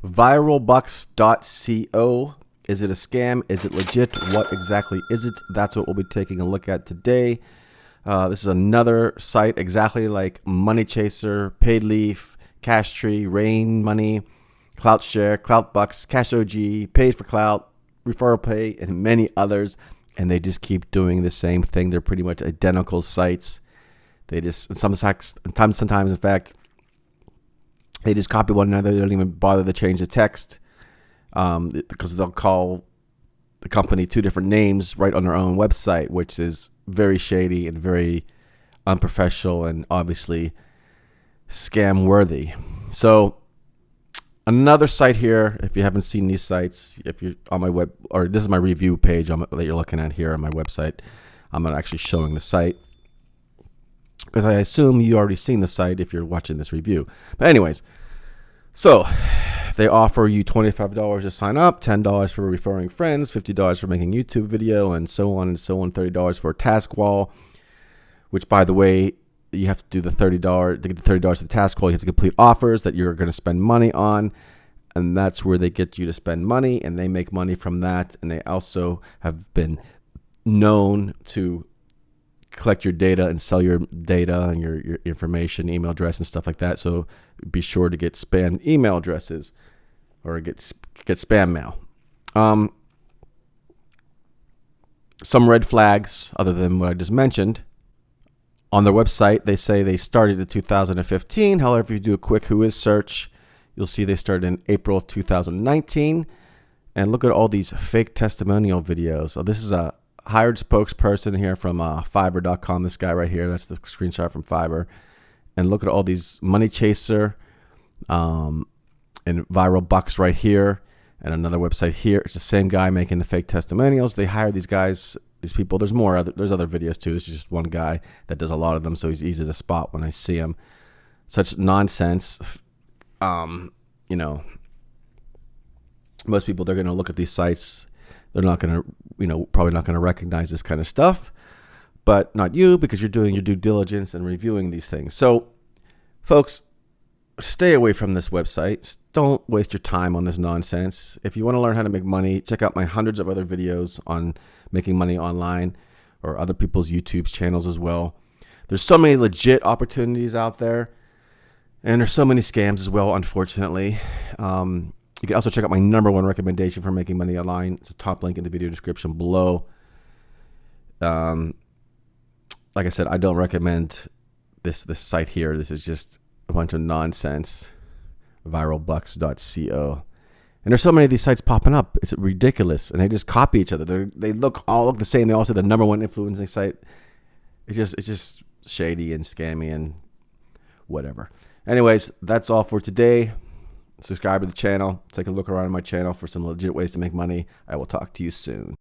ReferralPay.co. Is it a scam? Is it legit? What exactly is it? That's what we'll be taking a look at today. This is another site exactly like Money Chaser, PaidLeaf, CashTree, RainMoney, CloutShare, CloutBucks, CashOG, Paid for Clout, ReferralPay, and many others. And they just keep doing the same thing. They're pretty much identical sites. They just sometimes, in fact, they just copy one another. They don't even bother to change the text because they'll call the company two different names right on their own website, which is very shady and very unprofessional and obviously scam worthy. So another site here, if you haven't seen these sites, if you're on my web, or this is my review page that you're looking at here on my website, I'm not actually showing the site because I assume you already seen the site if you're watching this review. But anyways, so they offer you $25 to sign up, $10 for referring friends, $50 for making YouTube video, and so on and so on, $30 for a task wall, which, by the way, you have to do the $30 to get the $30 for the task wall. You have to complete offers that you're going to spend money on, and that's where they get you to spend money, and they make money from that. And they also have been known to collect your data and sell your data and your information, email address and stuff like that. So be sure to get spam email addresses or get spam mail. Some red flags other than what I just mentioned. On their website, they say they started in 2015. However, if you do a quick Whois search, you'll see they started in April 2019. And look at all these fake testimonial videos. So this is a hired spokesperson here from Fiverr.com. This guy right here, that's the screenshot from Fiverr. And look at all these Money Chaser and ReferralPay right here, and another website here. It's the same guy making the fake testimonials. They hire these guys, these people. There's more. There's other videos too. This is just one guy that does a lot of them, so he's easy to spot when I see him. Such nonsense. You know, most people, they're going to look at these sites. They're not going to, probably not going to recognize this kind of stuff, but not you, because you're doing your due diligence and reviewing these things. So, folks, stay away from this website. Don't waste your time on this nonsense. If you want to learn how to make money, check out my hundreds of other videos on making money online or other people's YouTube channels as well. There's so many legit opportunities out there, and there's so many scams as well, unfortunately. You can also check out my #1 recommendation for making money online. It's a top link in the video description below. Like I said, I don't recommend this site here. This is just a bunch of nonsense. ReferralPay.co. And there's so many of these sites popping up. It's ridiculous. And they just copy each other. They all look the same. They all say the #1 influencing site. It's just shady and scammy and whatever. Anyways, that's all for today. Subscribe to the channel. Take a look around my channel for some legit ways to make money. I will talk to you soon.